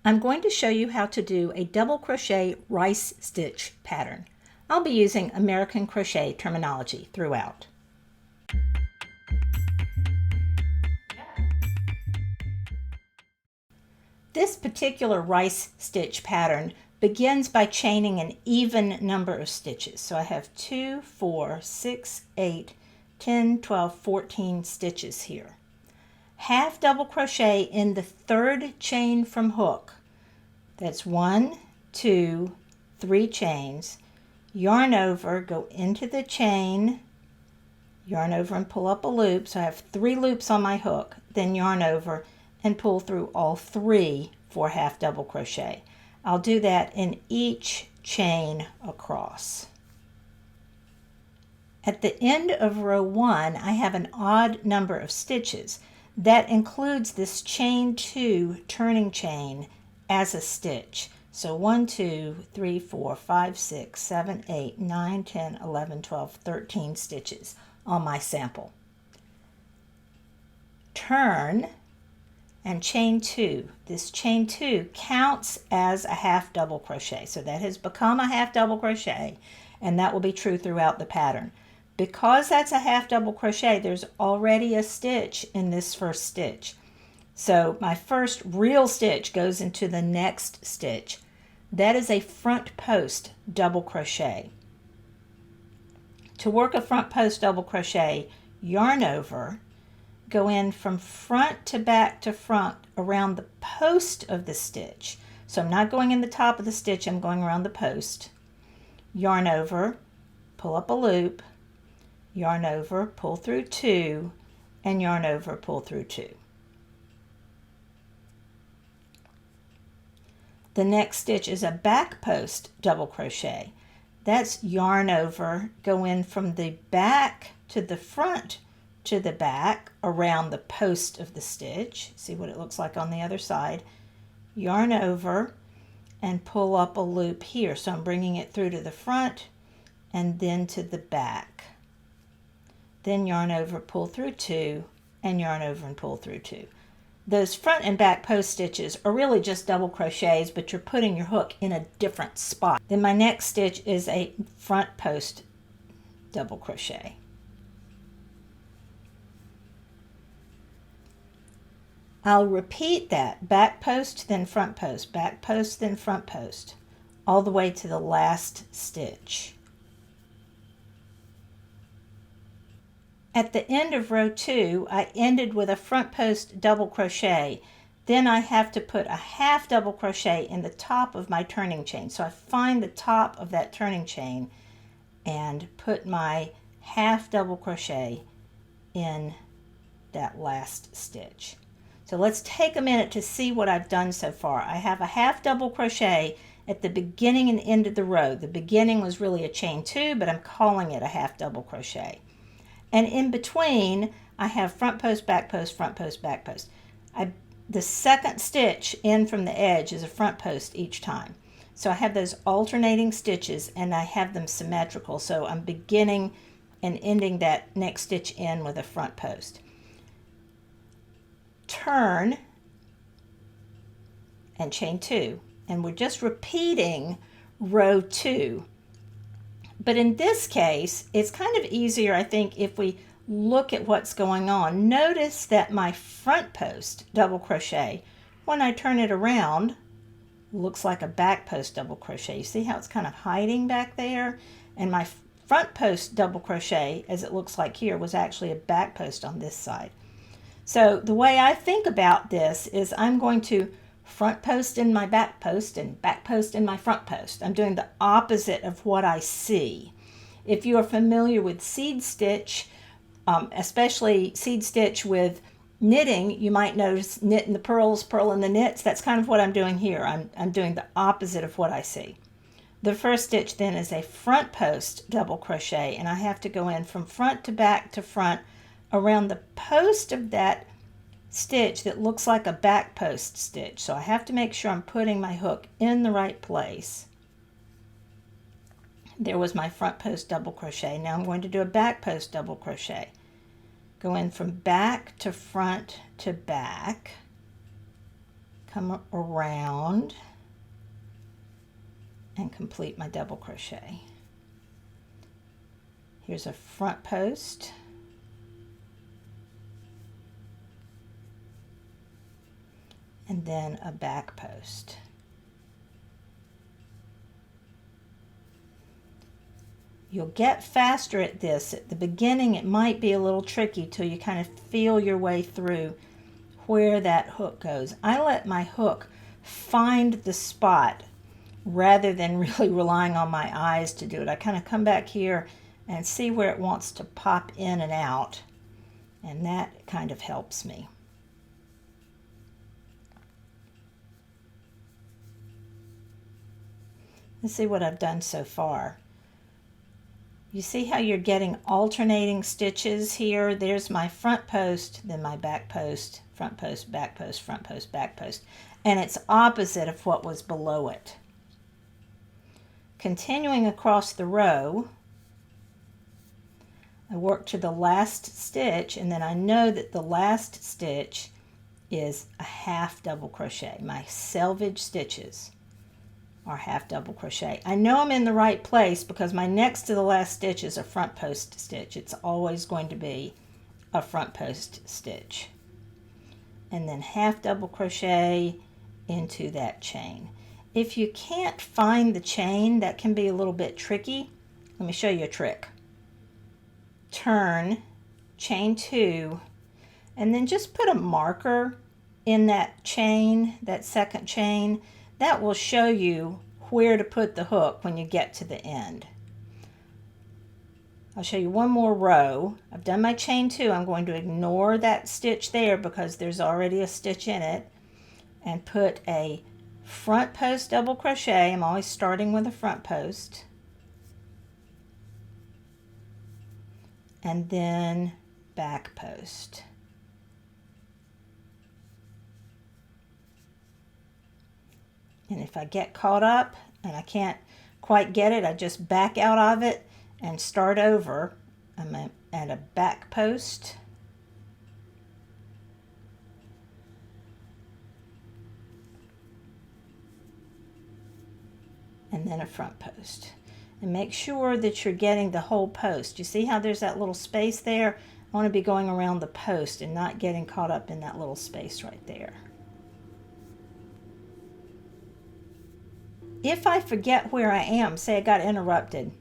I'm going to show you how to do a double crochet rice stitch pattern. I'll be using American crochet terminology throughout. This particular rice stitch pattern begins by chaining an even number of stitches. So I have 2, 4, 6, 8, 10, 12, 14 stitches here. Half double crochet in the third chain from hook. That's 1, 2, 3 chains. Yarn over, go into the chain, yarn over and pull up a loop. So I have 3 loops on my hook, then yarn over and pull through all 3 for half double crochet. I'll do that in each chain across. At the end of row 1, I have an odd number of stitches. That includes this chain 2 turning chain as a stitch. So 1, 2, 3, 4, 5, 6, 7, 8, 9, 10, 11, 12, 13 stitches on my sample. Turn and chain 2. This chain 2 counts as a half double crochet. So that has become a half double crochet, and that will be true throughout the pattern. Because that's a half double crochet, there's already a stitch in this first stitch. So my first real stitch goes into the next stitch. That is a front post double crochet. To work a front post double crochet, yarn over, go in from front to back to front around the post of the stitch. So I'm not going in the top of the stitch, I'm going around the post. Yarn over, pull up a loop, yarn over, pull through 2, and yarn over, pull through 2. The next stitch is a back post double crochet. That's yarn over, go in from the back to the front to the back around the post of the stitch. See what it looks like on the other side. Yarn over and pull up a loop here. So I'm bringing it through to the front and then to the back. Then yarn over, pull through 2, and yarn over and pull through 2. Those front and back post stitches are really just double crochets, but you're putting your hook in a different spot. Then my next stitch is a front post double crochet. I'll repeat that, back post, then front post, back post, then front post, all the way to the last stitch. At the end of row 2, I ended with a front post double crochet. Then I have to put a half double crochet in the top of my turning chain. So I find the top of that turning chain and put my half double crochet in that last stitch. So let's take a minute to see what I've done so far. I have a half double crochet at the beginning and end of the row. The beginning was really a chain 2, but I'm calling it a half double crochet. And in between, I have front post, back post, front post, back post. The second stitch in from the edge is a front post each time. So I have those alternating stitches and I have them symmetrical. So I'm beginning and ending that next stitch in with a front post. Turn and chain 2. And we're just repeating row 2. But in this case, it's kind of easier, I think, if we look at what's going on. Notice that my front post double crochet, when I turn it around, looks like a back post double crochet. You see how it's kind of hiding back there? And my front post double crochet, as it looks like here, was actually a back post on this side. So the way I think about this is I'm going to front post in my back post and back post in my front post. I'm doing the opposite of what I see. If you are familiar with seed stitch, especially seed stitch with knitting, you might notice knit in the purls, purl in the knits. That's kind of what I'm doing here. I'm doing the opposite of what I see. The first stitch then is a front post double crochet, and I have to go in from front to back to front around the post of that stitch that looks like a back post stitch. So I have to make sure I'm putting my hook in the right place. There was my front post double crochet. Now I'm going to do a back post double crochet. Go in from back to front to back. come around and complete my double crochet. Here's a front post. And then a back post. You'll get faster at this. At the beginning, it might be a little tricky till you kind of feel your way through where that hook goes. I let my hook find the spot rather than really relying on my eyes to do it. I kind of come back here and see where it wants to pop in and out, and that kind of helps me. Let's see what I've done so far. You see how you're getting alternating stitches here? There's my front post, then my back post, front post, back post, front post, back post. And it's opposite of what was below it. Continuing across the row, I work to the last stitch, and then I know that the last stitch is a half double crochet. My selvage stitches are half double crochet. I know I'm in the right place because my next to the last stitch is a front post stitch. It's always going to be a front post stitch. And then half double crochet into that chain. If you can't find the chain, that can be a little bit tricky. Let me show you a trick. Turn, chain 2, and then just put a marker in that chain, that second chain. That will show you where to put the hook when you get to the end. I'll show you one more row. I've done my chain 2. I'm going to ignore that stitch there because there's already a stitch in it, and put a front post double crochet. I'm always starting with a front post. And then back post. And if I get caught up and I can't quite get it, I just back out of it and start over. I'm at a back post. And then a front post. And make sure that you're getting the whole post. You see how there's that little space there? I want to be going around the post and not getting caught up in that little space right there. If I forget where I am, say I got interrupted,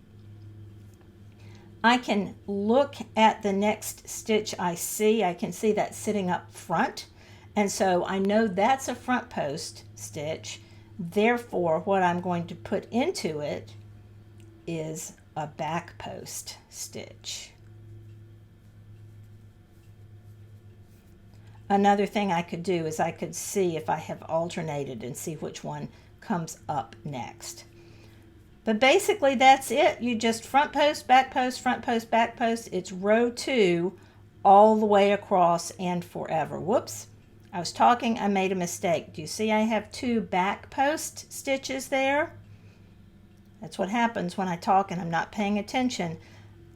I can look at the next stitch I see. I can see that sitting up front, and so I know that's a front post stitch. Therefore, what I'm going to put into it is a back post stitch. Another thing I could do is I could see if I have alternated and see which one comes up next. But basically that's it. You just front post, back post, front post, back post. It's row 2 all the way across and forever. Whoops, I was talking, I made a mistake. Do you see I have 2 back post stitches there? That's what happens when I talk and I'm not paying attention.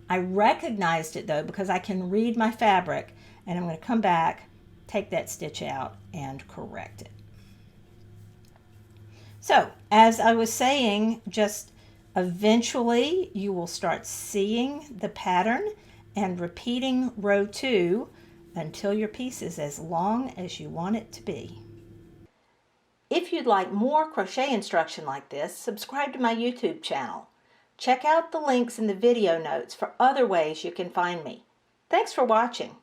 I recognized it though because I can read my fabric, and I'm going to come back, take that stitch out, and correct it. So, as I was saying, just eventually you will start seeing the pattern and repeating row 2 until your piece is as long as you want it to be. If you'd like more crochet instruction like this, subscribe to my YouTube channel. Check out the links in the video notes for other ways you can find me. Thanks for watching.